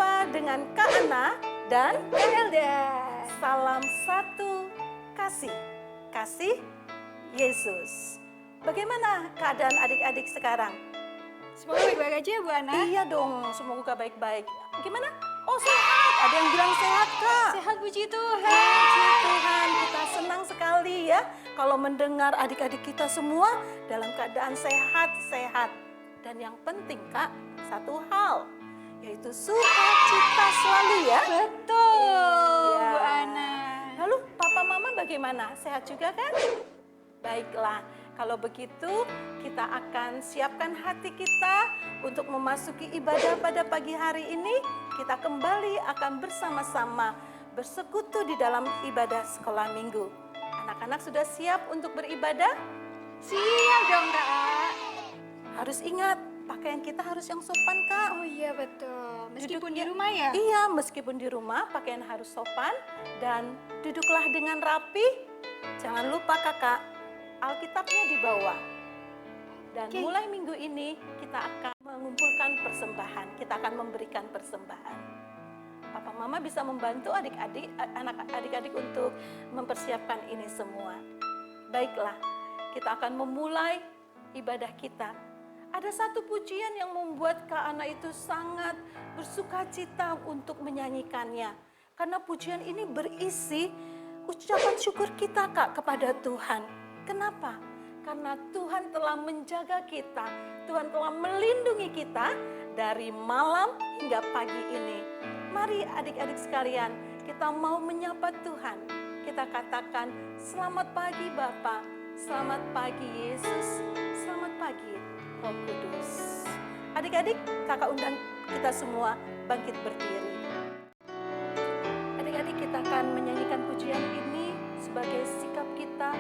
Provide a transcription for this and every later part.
berjumpa dengan Kak Ana dan Kak Elda. salam satu kasih, kasih Yesus. Bagaimana keadaan adik-adik sekarang? Semoga baik-baik aja ya Bu Ana. Iya dong, semoga baik-baik. Gimana? Oh sehat, ada yang bilang sehat Kak. Sehat puji Tuhan. Puji Tuhan, kita senang sekali ya kalau mendengar adik-adik kita semua dalam keadaan sehat-sehat. Dan yang penting Kak, satu hal, yaitu sukacita selalu ya. Betul Iya. Bu Ana. Lalu papa mama bagaimana? Sehat juga kan? Baiklah, kalau begitu kita akan siapkan hati kita untuk memasuki ibadah pada pagi hari ini. Kita kembali akan bersama-sama bersekutu di dalam ibadah sekolah minggu. Anak-anak sudah siap untuk beribadah? Siap dong Kak. Harus ingat, pakaian kita harus yang sopan Kak. Oh iya betul. Meskipun Duduknya- di rumah ya. Iya, meskipun di rumah pakaian harus sopan dan duduklah dengan rapi. Jangan lupa Kakak, Alkitabnya di bawah. Dan Oke. mulai minggu ini kita akan mengumpulkan persembahan. Kita akan memberikan persembahan. Papa Mama bisa membantu adik-adik untuk mempersiapkan ini semua. Baiklah, kita akan memulai ibadah kita. Ada satu pujian yang membuat Kak Ana itu sangat bersukacita untuk menyanyikannya. Karena pujian ini berisi ucapan syukur kita Kak kepada Tuhan. Kenapa? Karena Tuhan telah menjaga kita. Tuhan telah melindungi kita dari malam hingga pagi ini. Mari adik-adik sekalian, kita mau menyapa Tuhan. Kita katakan, selamat pagi Bapa, selamat pagi Yesus, selamat pagi Roh Kudus. Adik-adik, kakak undang kita semua bangkit berdiri. Adik-adik, kita akan menyanyikan pujian ini sebagai sikap kita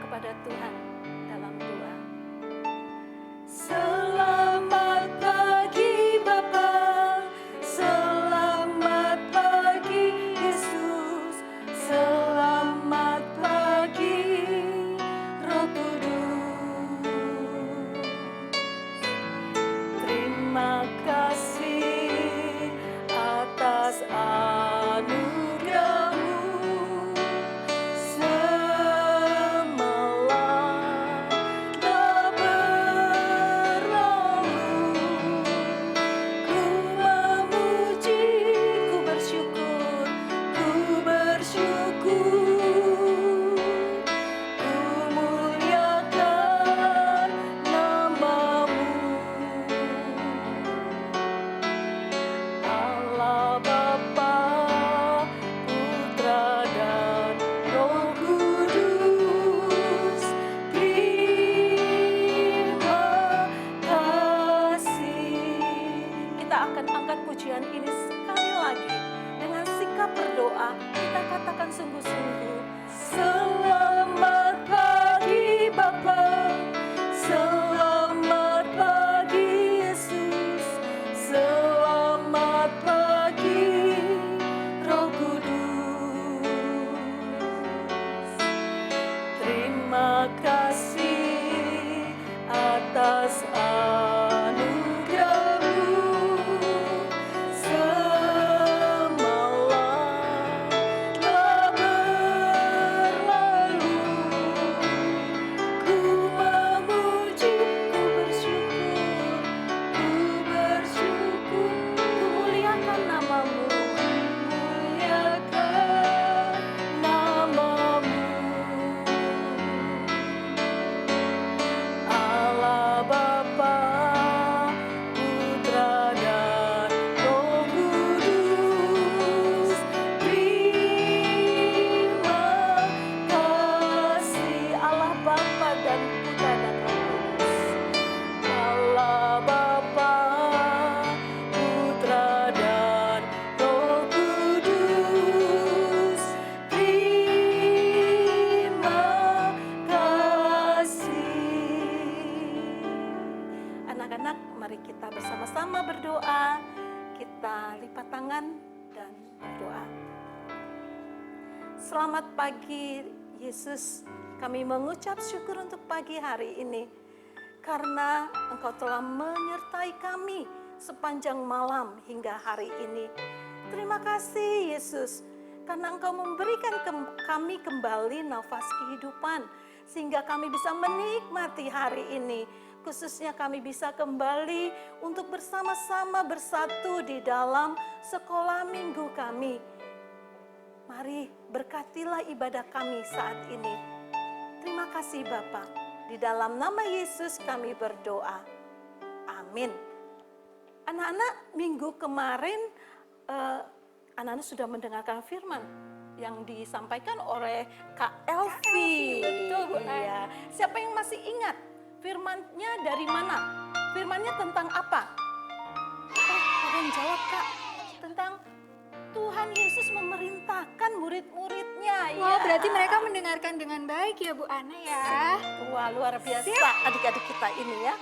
kepada Tuhan dalam doa. Selamat pagi Bapa, selamat pagi Yesus, selamat pagi Roh Kudus. Terima kasih atas anugerah-Mu. Semalam telah berlalu. Ku memuji, ku bersyukur, ku bersyukur. Ku muliakan nama-Mu. Allah Bapa, Putra dan Roh Kudus, terima kasih. Kita akan angkat pujian ini sekali lagi dengan sikap berdoa. Kita katakan sungguh-sungguh, selamat pagi Bapa, selamat pagi Yesus, selamat pagi Roh Kudus. Terima kasih atas anugerah-Mu. Semalam telah berlalu. Ku memuji, ku bersyukur, ku bersyukur. Ku muliakan nama-Mu, muliakan nama-Mu. Allah Bapa, Putra dan Roh Kudus, terima kasih. Allah Bapa dan Putra dan Roh Kudus. Allah Bapa, Putra dan Roh Kudus, terima kasih. Anak-anak, mari kita bersama-sama berdoa. Kita lipat tangan dan berdoa. Selamat pagi Yesus, kami mengucap syukur untuk pagi hari ini. Karena Engkau telah menyertai kami sepanjang malam hingga hari ini. Terima kasih Yesus, karena Engkau memberikan kami kembali nafas kehidupan, sehingga kami bisa menikmati hari ini. Khususnya kami bisa kembali untuk bersama-sama bersatu di dalam sekolah minggu kami. Mari berkatilah ibadah kami saat ini. Terima kasih Bapa. Di dalam nama Yesus kami berdoa. Amin. Anak-anak, minggu kemarin anak-anak sudah mendengarkan firman yang disampaikan oleh Kak Elvi. Betul, Bu. Iya. Siapa yang masih ingat firmannya dari mana? Firmannya tentang apa? Ada yang jawab Kak. Tentang Tuhan Yesus memerintahkan murid-muridnya. Wah, Ya. berarti mereka mendengarkan dengan baik ya Bu Ana ya. Wah, luar biasa adik-adik kita ini ya.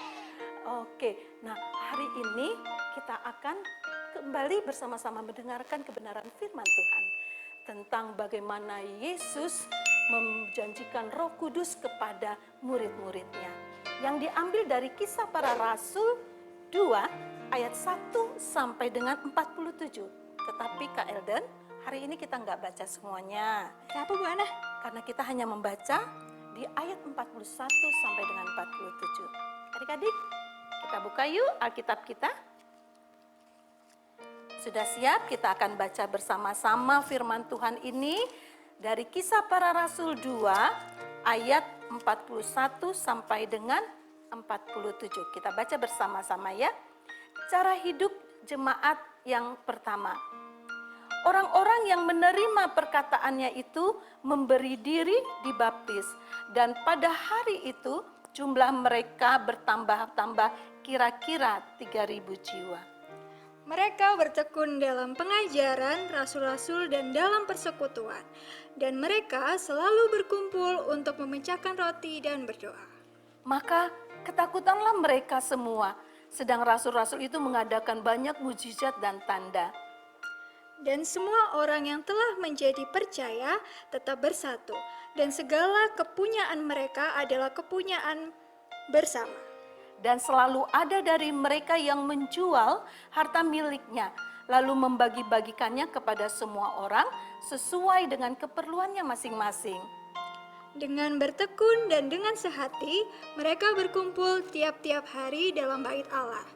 Oke, nah hari ini kita akan kembali bersama-sama mendengarkan kebenaran firman Tuhan tentang bagaimana Yesus menjanjikan Roh Kudus kepada murid-muridnya. Yang diambil dari Kisah Para Rasul 2 ayat 1 sampai dengan 47. Tetapi Kak Elden, hari ini kita nggak baca semuanya. Kenapa Bu Ana? Karena kita hanya membaca di ayat 41 sampai dengan 47. Adik-adik, kita buka yuk Alkitab kita. Sudah siap? Kita akan baca bersama-sama firman Tuhan ini dari Kisah Para Rasul 2 ayat 41 sampai dengan 47. Kita baca bersama-sama ya. Cara hidup jemaat yang pertama. Orang-orang yang menerima perkataannya itu memberi diri dibaptis, dan pada hari itu jumlah mereka bertambah-tambah kira-kira 3.000 jiwa. Mereka bertekun dalam pengajaran rasul-rasul dan dalam persekutuan, dan mereka selalu berkumpul untuk memecahkan roti dan berdoa. Maka ketakutanlah mereka semua, sedang rasul-rasul itu mengadakan banyak mujizat dan tanda. Dan semua orang yang telah menjadi percaya tetap bersatu, dan segala kepunyaan mereka adalah kepunyaan bersama. Dan selalu ada dari mereka yang menjual harta miliknya, lalu membagi-bagikannya kepada semua orang sesuai dengan keperluannya masing-masing. Dengan bertekun dan dengan sehati, mereka berkumpul tiap-tiap hari dalam bait Allah.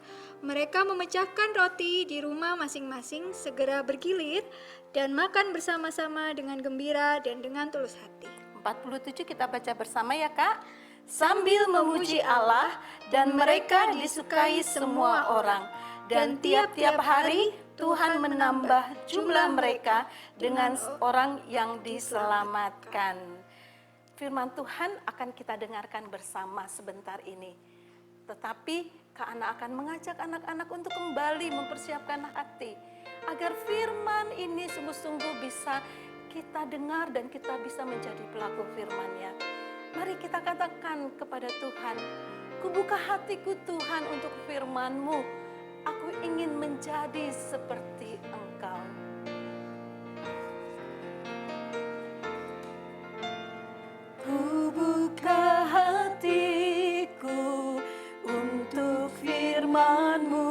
Mereka memecahkan roti di rumah masing-masing, segera bergilir, dan makan bersama-sama dengan gembira dan dengan tulus hati. 47 kita baca bersama ya Kak. Sambil memuji Allah, dan mereka disukai semua orang. Dan tiap-tiap hari Tuhan menambah jumlah mereka dengan orang yang diselamatkan. Firman Tuhan akan kita dengarkan bersama sebentar ini. Tetapi Kak Ana akan mengajak anak-anak untuk kembali mempersiapkan hati, agar firman ini sungguh-sungguh bisa kita dengar dan kita bisa menjadi pelaku firman-Nya. Mari kita katakan kepada Tuhan, "Kubuka hatiku Tuhan untuk firman-Mu. Aku ingin menjadi seperti Engkau." Kubuka hatiku untuk firman-Mu.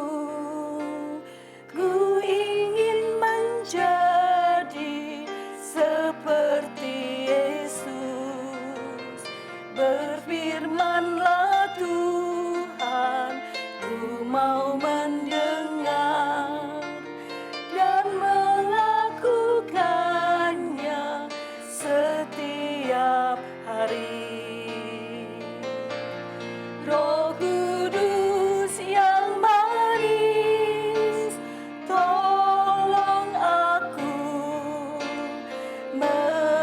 Ku ingin menjadi seperti Yesus. Berfirmanlah Tuhan, ku mau mendengar dan melakukannya setiap hari. Roh Kudus yang manis, tolong aku menuruti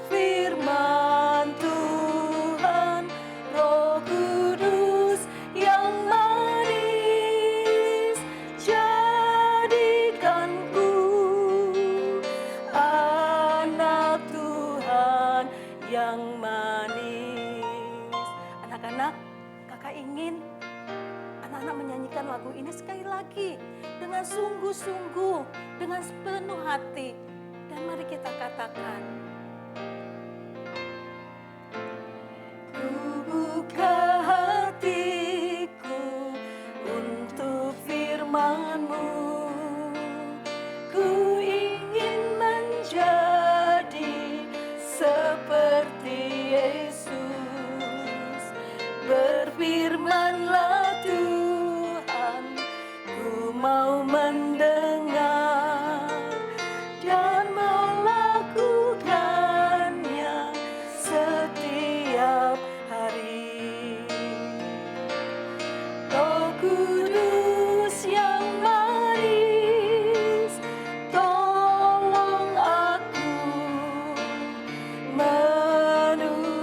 firman Tuhan. Roh Kudus yang manis, jadikanku anak Tuhan yang manis. Anak-anak, kakak ingin anak-anak menyanyikan lagu ini sekali lagi dengan sungguh-sungguh, dengan sepenuh hati. Dan mari kita katakan, ku buka hatiku firman-Mu. Ku ingin menjadi seperti Yesus. Berfirmanlah Tuhan, ku mau mendengar dan melakukannya setiap hari. Roh Kudus yang manis, tolong aku menuruti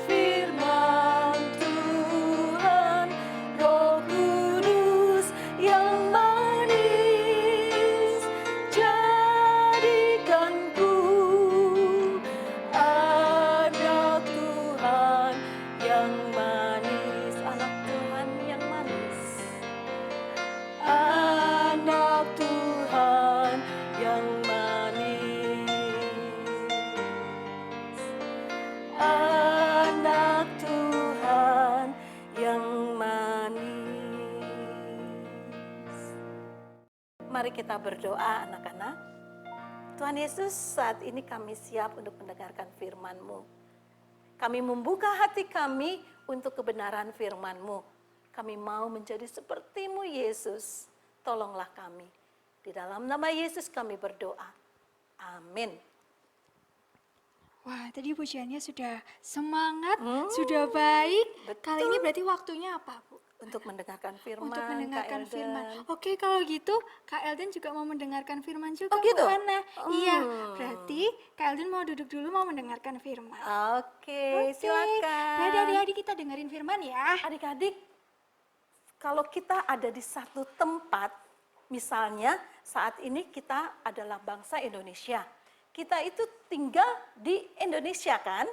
firman Tuhan. Roh Kudus yang manis, jadikanku anak Tuhan yang manis. Anak Tuhan yang manis. Anak Tuhan yang manis. Anak Tuhan yang manis. Mari kita berdoa anak-anak. Tuhan Yesus, saat ini kami siap untuk mendengarkan firman-Mu. Kami membuka hati kami untuk kebenaran firman-Mu. Kami mau menjadi seperti-Mu Yesus. Tolonglah kami. Di dalam nama Yesus kami berdoa. Amin. Wah, tadi pujiannya sudah semangat, sudah baik. Betul. Kali ini berarti waktunya apa, Bu? Untuk mendengarkan firman, Untuk mendengarkan Kak firman. Elden. Oke, kalau gitu Kak Elden juga mau mendengarkan firman juga, Oh, gitu? Bu Ana. Iya, berarti Kak Elden mau duduk dulu mau mendengarkan firman. Oke, silakan. Jadi adik-adik kita dengerin firman ya. Adik-adik, kalau kita ada di satu tempat, misalnya saat ini kita adalah bangsa Indonesia. Kita itu tinggal di Indonesia kan?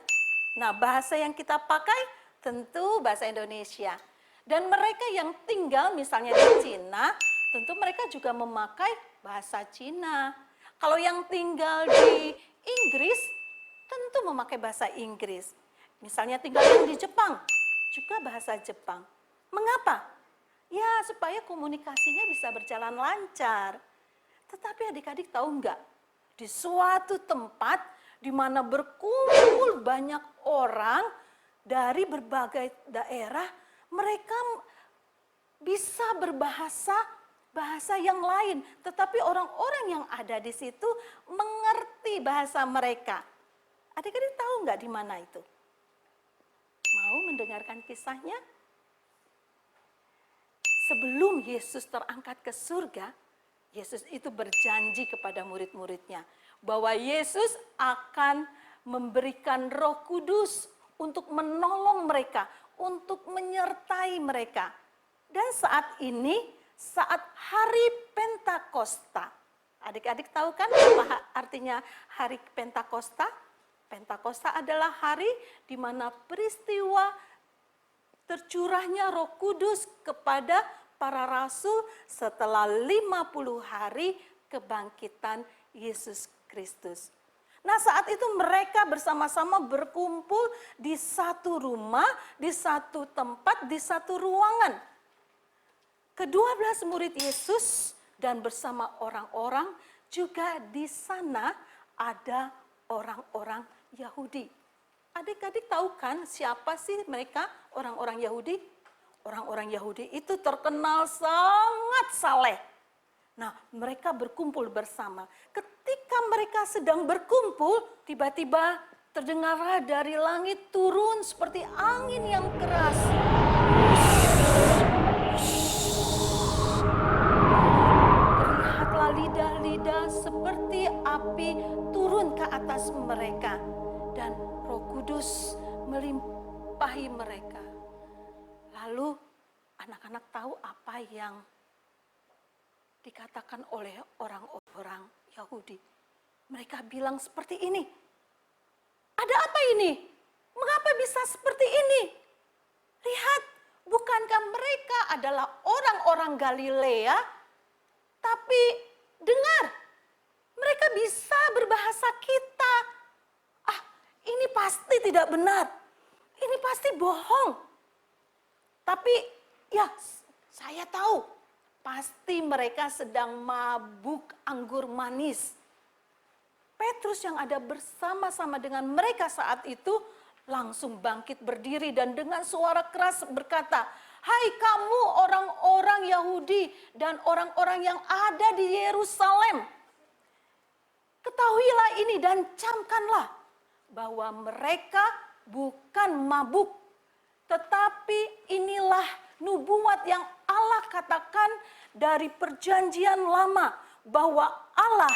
Nah, bahasa yang kita pakai tentu bahasa Indonesia. Dan mereka yang tinggal misalnya di Cina, tentu mereka juga memakai bahasa Cina. Kalau yang tinggal di Inggris, tentu memakai bahasa Inggris. Misalnya tinggal yang di Jepang, juga bahasa Jepang. Mengapa? Ya, supaya komunikasinya bisa berjalan lancar. Tetapi adik-adik tahu enggak? Di suatu tempat di mana berkumpul banyak orang dari berbagai daerah, mereka bisa bahasa yang lain. Tetapi orang-orang yang ada di situ mengerti bahasa mereka. Adik-adik tahu enggak di mana itu? Mau mendengarkan kisahnya? Sebelum Yesus terangkat ke surga, Yesus itu berjanji kepada murid-muridnya bahwa Yesus akan memberikan Roh Kudus untuk menolong mereka, untuk menyertai mereka. Dan saat ini, saat hari Pentakosta. Adik-adik tahu kan apa artinya hari Pentakosta? Pentakosta adalah hari di mana peristiwa tercurahnya Roh Kudus kepada para rasul setelah 50 hari kebangkitan Yesus Kristus. Nah, saat itu mereka bersama-sama berkumpul di satu rumah, di satu tempat, di satu ruangan. Ke-12 murid Yesus dan bersama orang-orang juga di sana ada orang-orang Yahudi. Adik-adik tahu kan siapa sih mereka orang-orang Yahudi? Orang-orang Yahudi itu terkenal sangat saleh. Nah, mereka berkumpul bersama. Ketika mereka sedang berkumpul, tiba-tiba terdengarlah dari langit turun seperti angin yang keras. Terlihatlah lidah-lidah seperti api turun ke atas mereka. Dan Roh Kudus melimpahi mereka. Lalu anak-anak tahu apa yang dikatakan oleh orang-orang Yahudi. Mereka bilang seperti ini. Ada apa ini? Mengapa bisa seperti ini? Lihat, bukankah mereka adalah orang-orang Galilea? Tapi dengar, mereka bisa berbahasa kita. Ini pasti tidak benar. Ini pasti bohong. Tapi ya saya tahu pasti mereka sedang mabuk anggur manis. Petrus yang ada bersama-sama dengan mereka saat itu langsung bangkit berdiri dan dengan suara keras berkata, "Hai kamu orang-orang Yahudi dan orang-orang yang ada di Yerusalem, ketahuilah ini dan camkanlah bahwa mereka bukan mabuk, tetapi inilah nubuat yang Allah katakan dari perjanjian lama, bahwa Allah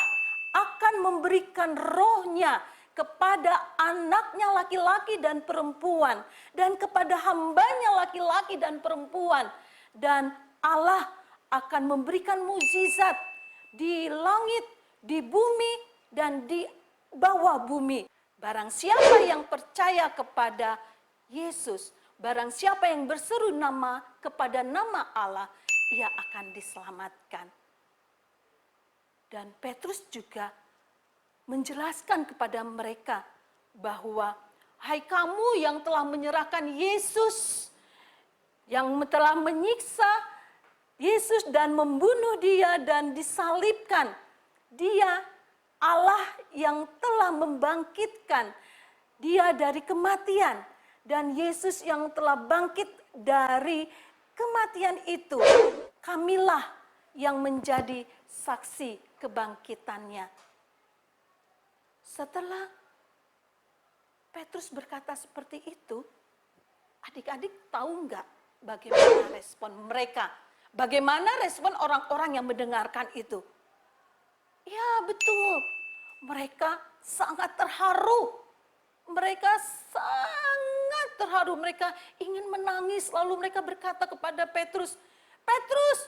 akan memberikan rohnya kepada anaknya laki-laki dan perempuan, dan kepada hambanya laki-laki dan perempuan. Dan Allah akan memberikan mukjizat di langit, di bumi, dan di bawah bumi. Barang siapa yang percaya kepada Yesus, barang siapa yang berseru kepada nama Allah, ia akan diselamatkan. Dan Petrus juga menjelaskan kepada mereka bahwa, hai kamu yang telah menyerahkan Yesus, yang telah menyiksa Yesus dan membunuh dia dan disalibkan. Dia Allah yang telah membangkitkan dia dari kematian. Dan Yesus yang telah bangkit dari kematian itu, kamilah yang menjadi saksi kebangkitannya. Setelah Petrus berkata seperti itu, adik-adik tahu nggak bagaimana respon mereka? Bagaimana respon orang-orang yang mendengarkan itu? Ya betul, mereka sangat terharu. Mereka sangat terharu, mereka ingin menangis. Lalu mereka berkata kepada Petrus, "Petrus,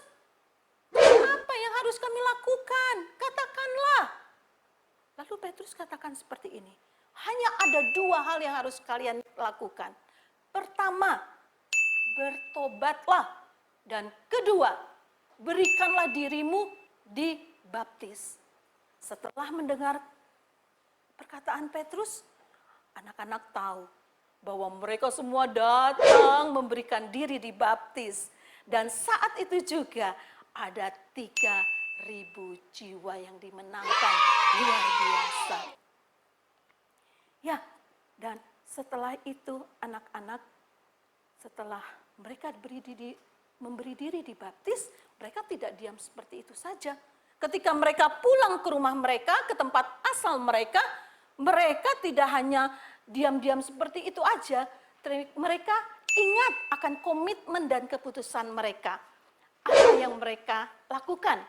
apa yang harus kami lakukan? Katakanlah." Lalu Petrus katakan seperti ini, hanya ada dua hal yang harus kalian lakukan. Pertama, bertobatlah. Dan kedua, berikanlah dirimu dibaptis. Setelah mendengar perkataan Petrus, anak-anak tahu bahwa mereka semua datang memberikan diri dibaptis. Dan saat itu juga ada 3.000 jiwa yang dimenangkan. Luar biasa. Ya, dan setelah itu anak-anak, setelah mereka memberi diri dibaptis, mereka tidak diam seperti itu saja. Ketika mereka pulang ke rumah mereka, ke tempat asal mereka, mereka tidak hanya diam-diam seperti itu aja. Mereka ingat akan komitmen dan keputusan mereka. Apa yang mereka lakukan?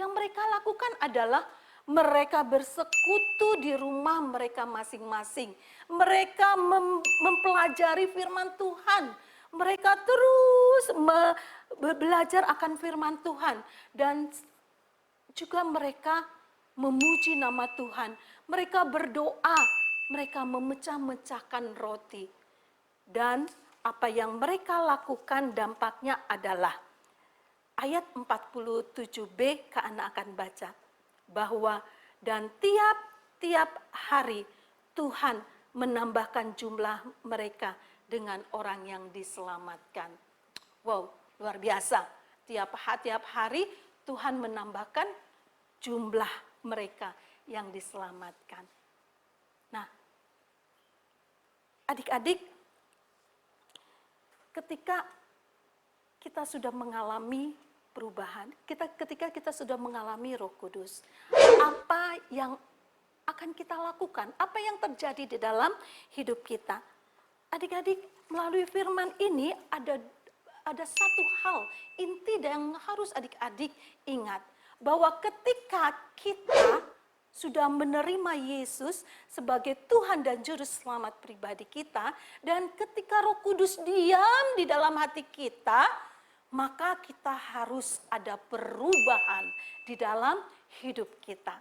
Yang mereka lakukan adalah mereka bersekutu di rumah mereka masing-masing. Mereka mempelajari firman Tuhan. Mereka terus belajar akan firman Tuhan. Dan juga mereka memuji nama Tuhan. Mereka berdoa, mereka memecah-mecahkan roti. Dan apa yang mereka lakukan dampaknya adalah ayat 47b ke anak akan baca. Bahwa dan tiap-tiap hari Tuhan menambahkan jumlah mereka dengan orang yang diselamatkan. Wow, luar biasa. Tiap hari Tuhan menambahkan jumlah mereka yang diselamatkan. Nah, adik-adik, ketika kita sudah mengalami perubahan, ketika kita sudah mengalami Roh Kudus, apa yang akan kita lakukan? Apa yang terjadi di dalam hidup kita? Adik-adik, melalui firman ini ada satu hal inti yang harus adik-adik ingat, bahwa ketika kita sudah menerima Yesus sebagai Tuhan dan Juru Selamat pribadi kita, dan ketika Roh Kudus diam di dalam hati kita, maka kita harus ada perubahan di dalam hidup kita.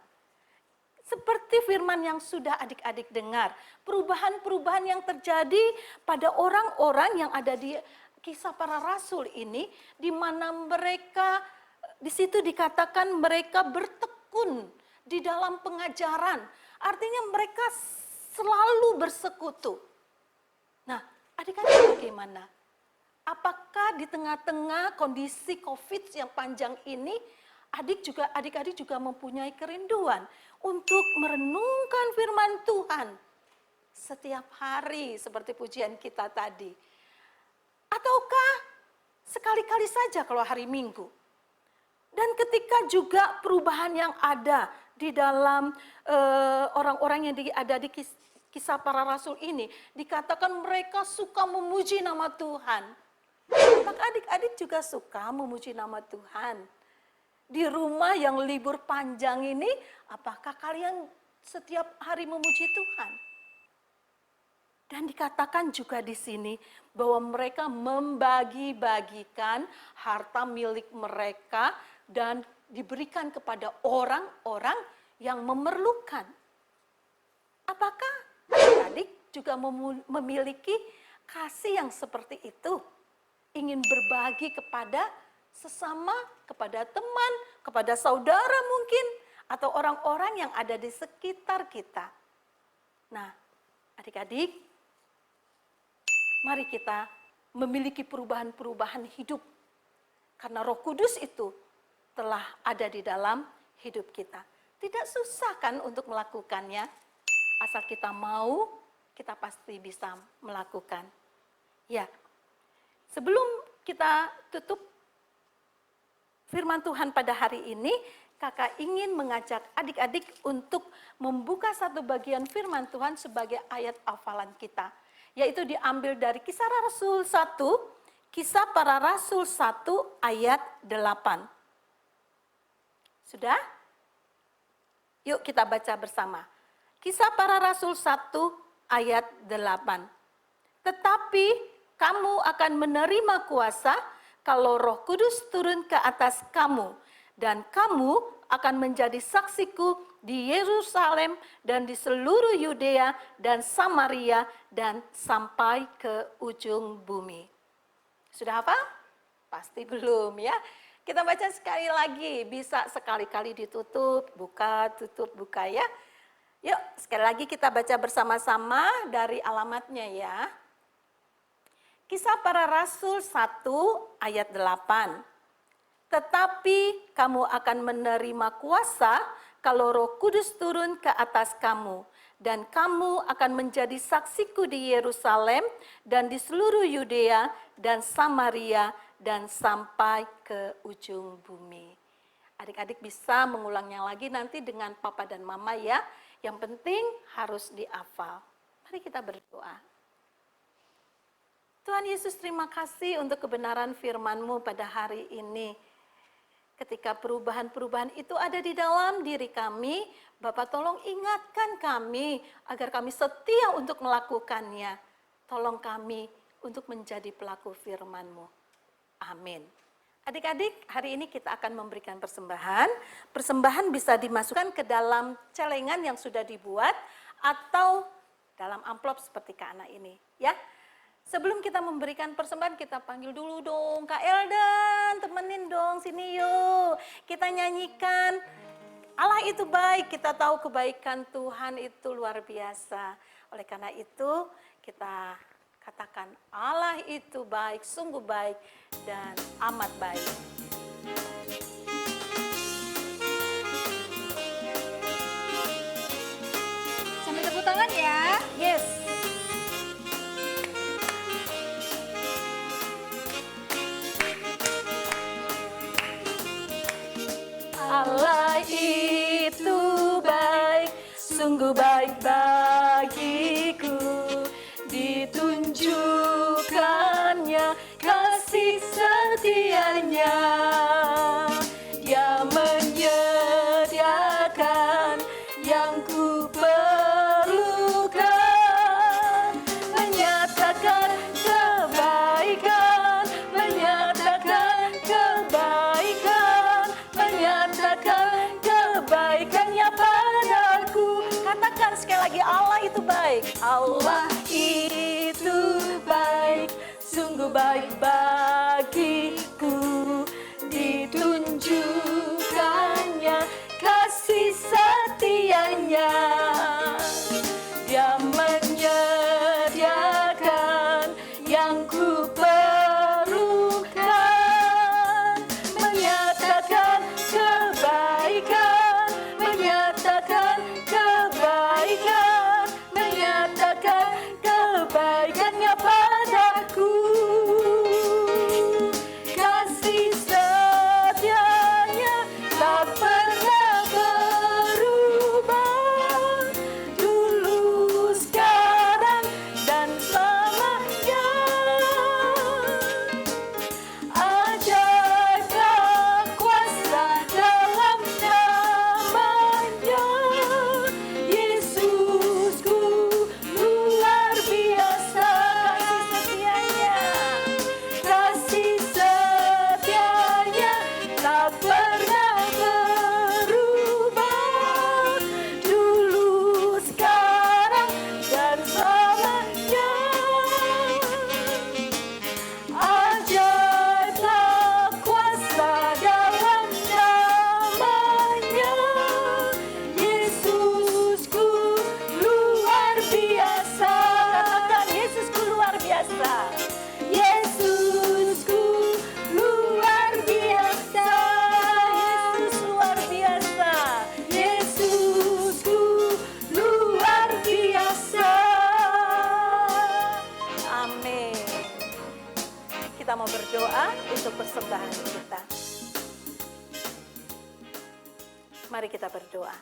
Seperti firman yang sudah adik-adik dengar, perubahan-perubahan yang terjadi pada orang-orang yang ada di Kisah Para Rasul ini, di mana mereka, di situ dikatakan mereka bertekun di dalam pengajaran. Artinya mereka selalu bersekutu. Nah, adik-adik bagaimana? apakah di tengah-tengah kondisi COVID yang panjang ini, adik-adik juga mempunyai kerinduan untuk merenungkan firman Tuhan setiap hari seperti pujian kita tadi? Ataukah sekali-kali saja kalau hari Minggu? Dan ketika juga perubahan yang ada di dalam orang-orang yang ada di kisah para rasul ini, dikatakan mereka suka memuji nama Tuhan. Apakah adik-adik juga suka memuji nama Tuhan? Di rumah yang libur panjang ini, apakah kalian setiap hari memuji Tuhan? Dan dikatakan juga di sini bahwa mereka membagi-bagikan harta milik mereka dan diberikan kepada orang-orang yang memerlukan. Apakah adik-adik juga memiliki kasih yang seperti itu? Ingin berbagi kepada sesama, kepada teman, kepada saudara mungkin, atau orang-orang yang ada di sekitar kita. Nah, adik-adik, mari kita memiliki perubahan-perubahan hidup. Karena Roh Kudus itu telah ada di dalam hidup kita. Tidak susah kan untuk melakukannya? Asal kita mau, kita pasti bisa melakukan. Ya, sebelum kita tutup firman Tuhan pada hari ini, kakak ingin mengajak adik-adik untuk membuka satu bagian firman Tuhan sebagai ayat hafalan kita. Yaitu diambil dari Kisah Rasul 1, Kisah Para Rasul 1 ayat 8. Sudah? Yuk kita baca bersama. Kisah Para Rasul 1 ayat 8. Tetapi kamu akan menerima kuasa kalau Roh Kudus turun ke atas kamu. Dan kamu akan menjadi saksiku di Yerusalem dan di seluruh Yudea dan Samaria dan sampai ke ujung bumi. Sudah hafal? Pasti belum ya. Kita baca sekali lagi, bisa sekali-kali ditutup, buka ya. Yuk, sekali lagi kita baca bersama-sama dari alamatnya ya. Kisah Para Rasul 1 ayat 8. Tetapi kamu akan menerima kuasa kalau Roh Kudus turun ke atas kamu. Dan kamu akan menjadi saksiku di Yerusalem dan di seluruh Yudea dan Samaria dan sampai ke ujung bumi. Adik-adik bisa mengulangnya lagi nanti dengan papa dan mama ya. Yang penting harus dihafal. Mari kita berdoa. Tuhan Yesus, terima kasih untuk kebenaran firman-Mu pada hari ini. Ketika perubahan-perubahan itu ada di dalam diri kami, Bapak tolong ingatkan kami agar kami setia untuk melakukannya. Tolong kami untuk menjadi pelaku firman-Mu. Amin. Adik-adik, hari ini kita akan memberikan persembahan. Persembahan bisa dimasukkan ke dalam celengan yang sudah dibuat atau dalam amplop seperti Kak Ana ini, ya. Sebelum kita memberikan persembahan, kita panggil dulu dong Kak Eldan, temenin dong sini yuk. Kita nyanyikan Allah itu baik, kita tahu kebaikan Tuhan itu luar biasa. Oleh karena itu kita katakan Allah itu baik, sungguh baik dan amat baik. Sambil tepuk tangan ya. Yes. Allah itu baik, sungguh baik bagiku. Ditunjukkannya kasih setianya. Dia menyediakan yang ku perlukan. Menyatakan kebaikan, menyatakan kebaikan, menyatakan kebaikannya padaku. Katakan sekali lagi, Allah itu baik. Allah itu baik, sungguh baik bagiku. Ditunjukkannya kasih setianya. Dia menyediakan yang ku perlukan. Mari kita berdoa.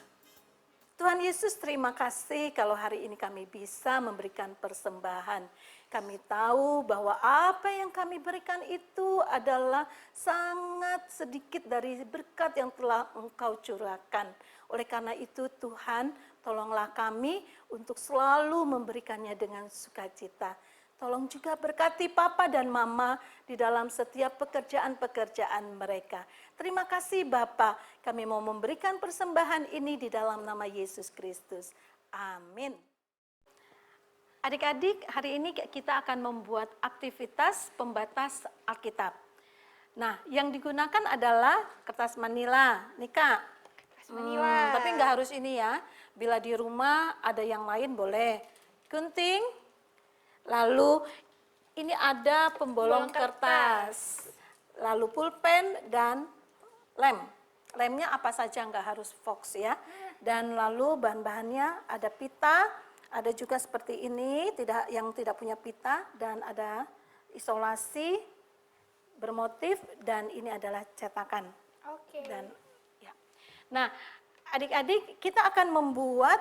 Tuhan Yesus, terima kasih kalau hari ini kami bisa memberikan persembahan. Kami tahu bahwa apa yang kami berikan itu adalah sangat sedikit dari berkat yang telah Engkau curahkan. Oleh karena itu Tuhan, tolonglah kami untuk selalu memberikannya dengan sukacita. Tolong juga berkati Papa dan Mama di dalam setiap pekerjaan-pekerjaan mereka. Terima kasih Bapa, kami mau memberikan persembahan ini di dalam nama Yesus Kristus. Amin. Adik-adik, hari ini kita akan membuat aktivitas pembatas Alkitab. Nah, yang digunakan adalah kertas manila. Nih Kak, Kertas manila. tapi nggak harus ini ya. Bila di rumah ada yang lain boleh. Gunting, lalu ini ada pembolong kertas, lalu pulpen dan lem. Lemnya apa saja, nggak harus fox ya. Dan lalu bahan-bahannya ada pita, ada juga seperti ini, yang tidak punya pita, dan ada isolasi bermotif, dan ini adalah cetakan. Oke. Dan ya. Nah, adik-adik, kita akan membuat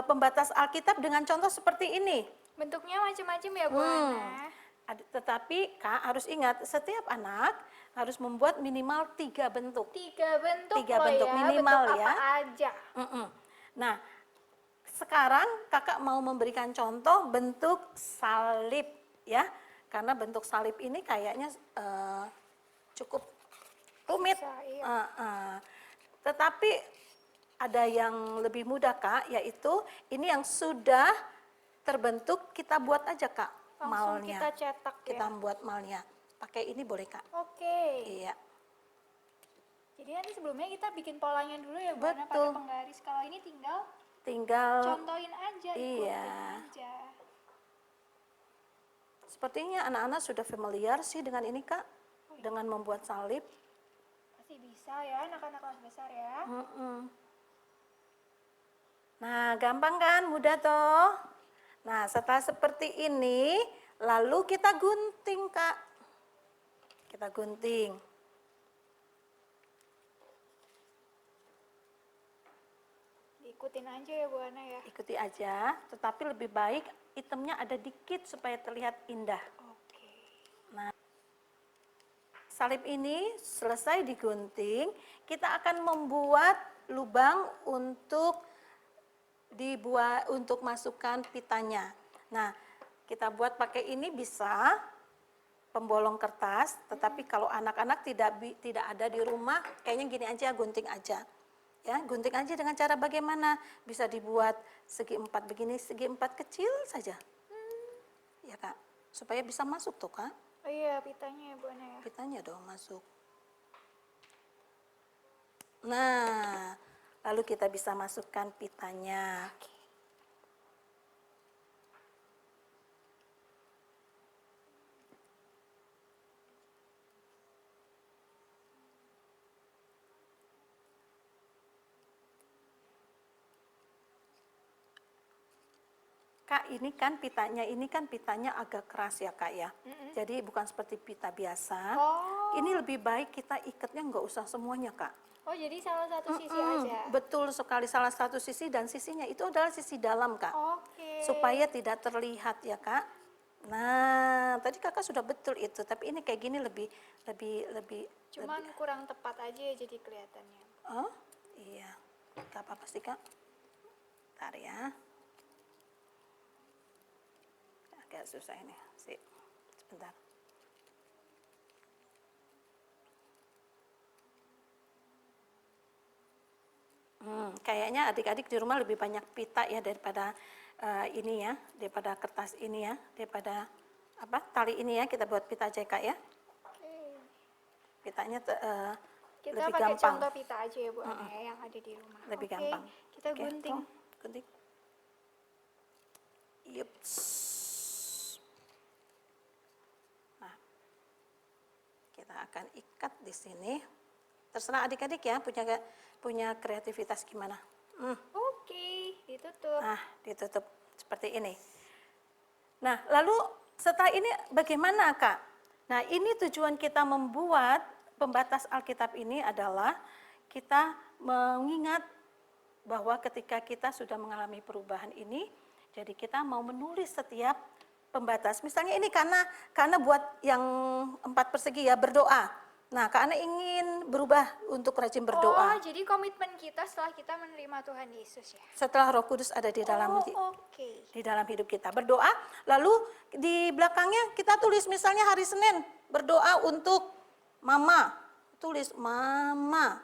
pembatas Alkitab dengan contoh seperti ini. Bentuknya macam-macam ya Bu Ana. Tetapi Kak harus ingat, setiap anak harus membuat minimal 3 bentuk. 3 bentuk 3 loh bentuk ya. minimal bentuk ya. apa aja? Nah, sekarang kakak mau memberikan contoh bentuk salib ya. Karena bentuk salib ini kayaknya cukup rumit. Tetapi ada yang lebih mudah Kak, yaitu ini yang sudah terbentuk, kita buat aja Kak Langsung malnya. kita cetak Kita ya. buat malnya. Pakai ini boleh Kak. Oke. Iya. Jadi nanti sebelumnya kita bikin polanya dulu ya Bu Ana pakai Betul. penggaris. Kalau ini Tinggal contohin aja, iya. ikutin aja. Sepertinya anak-anak sudah familiar sih dengan ini Kak. Dengan membuat salib. Pasti bisa ya anak-anak kelas besar ya. Nah, gampang kan? Mudah toh? Nah, setelah seperti ini, lalu kita gunting, Kak. Kita gunting. Diikutin aja ya Bu Ana ya. Ikuti aja, tetapi lebih baik itemnya ada dikit supaya terlihat indah. Oke. Salib ini selesai digunting, kita akan membuat lubang untuk masukkan pitanya. Nah, kita buat pakai ini bisa pembolong kertas, tetapi kalau anak-anak tidak ada di rumah, kayaknya gini aja, gunting aja. Ya, gunting aja dengan cara bagaimana? Bisa dibuat segi 4 begini, segi 4 kecil saja. Ya, Kak. Supaya bisa masuk tuh, Kak. Oh iya, pitanya ya Bu Ana ya. Pitanya dong masuk. Nah, lalu kita bisa masukkan pitanya. Kak, ini kan pitanya agak keras ya Kak ya. Jadi bukan seperti pita biasa. Oh. Ini lebih baik kita ikatnya nggak usah semuanya Kak. Oh, jadi salah satu sisi aja. Betul sekali, salah satu sisi, dan sisinya itu adalah sisi dalam Kak. Oke. Supaya tidak terlihat ya Kak. Nah, tadi Kakak sudah betul itu, tapi ini kayak gini lebih Cuman kurang tepat aja ya jadi kelihatannya. Oh, iya. Gak apa-apa sih Kak. Bentar ya. Agak susah ini. Sip. Sebentar. Kayaknya adik-adik di rumah lebih banyak pita ya daripada ini ya, daripada kertas ini ya, daripada tali ini ya, kita buat pita aja Kak ya. Oke. Pitanya Kita lebih pakai gampang. contoh pita aja ya Bu Ana ya, yang ada di rumah. Lebih Oke, gampang. Kita Oke, gunting. tuh, gunting. Yups. Nah, kita akan ikat di sini. Terserah adik-adik ya, punya kreativitas gimana. Oke, ditutup. Nah, ditutup seperti ini. Nah, lalu setelah ini bagaimana Kak? Nah, ini tujuan kita membuat pembatas Alkitab ini adalah kita mengingat bahwa ketika kita sudah mengalami perubahan ini, jadi kita mau menulis setiap pembatas. Misalnya ini karena buat yang 4 persegi ya, berdoa. Nah, karena ingin berubah untuk rajin Oh, berdoa. jadi komitmen kita setelah kita menerima Tuhan Yesus ya? Setelah Roh Kudus ada di dalam Oke. di dalam hidup kita. Berdoa, lalu di belakangnya kita tulis misalnya hari Senin, berdoa untuk mama. Tulis mama.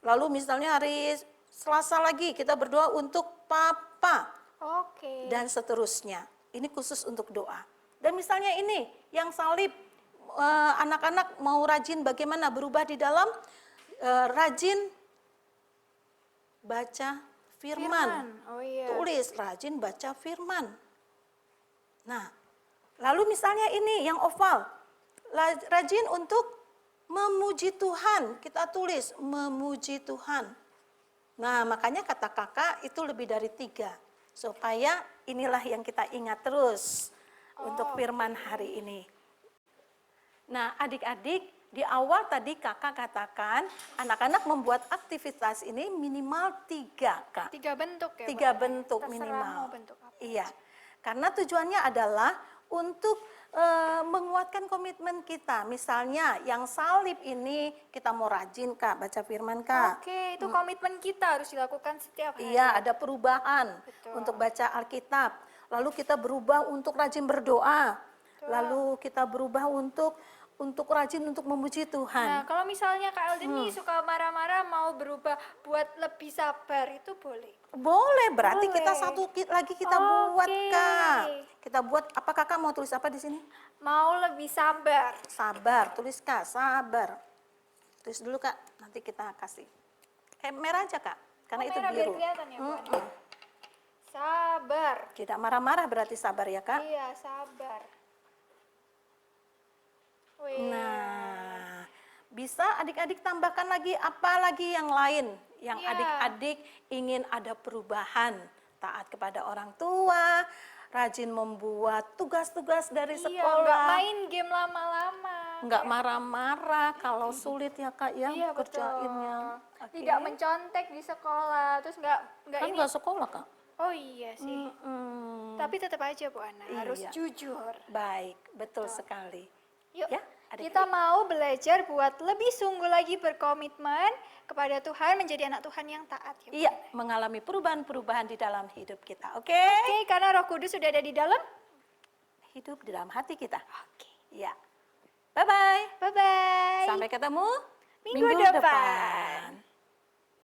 Lalu misalnya hari Selasa lagi kita berdoa untuk papa. Oke. Dan seterusnya. Ini khusus untuk doa. Dan misalnya ini yang salib, anak-anak mau rajin bagaimana berubah di dalam rajin baca firman. Oh iya. Tulis rajin baca firman. Nah, lalu misalnya ini yang oval, rajin untuk memuji Tuhan. Kita tulis memuji Tuhan. Nah, makanya kata kakak itu lebih dari 3. Supaya inilah yang kita ingat terus untuk firman hari ini. Nah, adik-adik, di awal tadi kakak katakan anak-anak membuat aktivitas ini minimal 3, Kak. 3 bentuk ya? 3 Pak? bentuk Terserah minimal. mau bentuk apa. Iya, karena tujuannya adalah untuk menguatkan komitmen kita. Misalnya yang salib ini kita mau rajin Kak, baca firman Kak. Oke, itu komitmen kita harus dilakukan setiap hari. Iya, ada perubahan Betul. untuk baca Alkitab. Lalu kita berubah untuk rajin berdoa. Lalu kita berubah untuk rajin untuk memuji Nah, Tuhan. kalau misalnya Kak Elden nih suka marah-marah mau berubah buat lebih sabar, itu boleh? Boleh, berarti Boleh. kita satu lagi kita buat Oke. Kak. Kita buat apa Kakak mau tulis apa di sini? Mau lebih sabar. Sabar, tulis Kak, sabar. Tulis dulu Kak, nanti kita kasih. Merah aja Kak, karena itu Merah biar biru. kelihatan ya, Bu Ana. Sabar. Tidak marah-marah berarti sabar ya Kak. Iya, sabar. Wih. Nah, bisa adik-adik tambahkan lagi apa lagi yang lain yang Iya. adik-adik ingin ada perubahan, taat kepada orang tua, rajin membuat tugas-tugas dari Iya, sekolah. nggak main game lama-lama. Nggak marah-marah kalau sulit ya Kak ya Iya, betul. kerjainnya. Oke. Tidak mencontek di sekolah, terus nggak Kan ini. nggak sekolah Kak. Oh iya sih. Tapi tetap aja Bu Ana harus Iya. jujur. Baik, betul sekali. Yuk, Ya, adik-adik. kita mau belajar buat lebih sungguh lagi berkomitmen kepada Tuhan, menjadi anak Tuhan yang taat ya. Bu. Iya, mengalami perubahan-perubahan di dalam hidup kita. Oke? Oke, karena Roh Kudus sudah ada di dalam. Hidup di dalam hati kita. Oke. Ya. Bye-bye. Bye-bye. Sampai ketemu Minggu depan.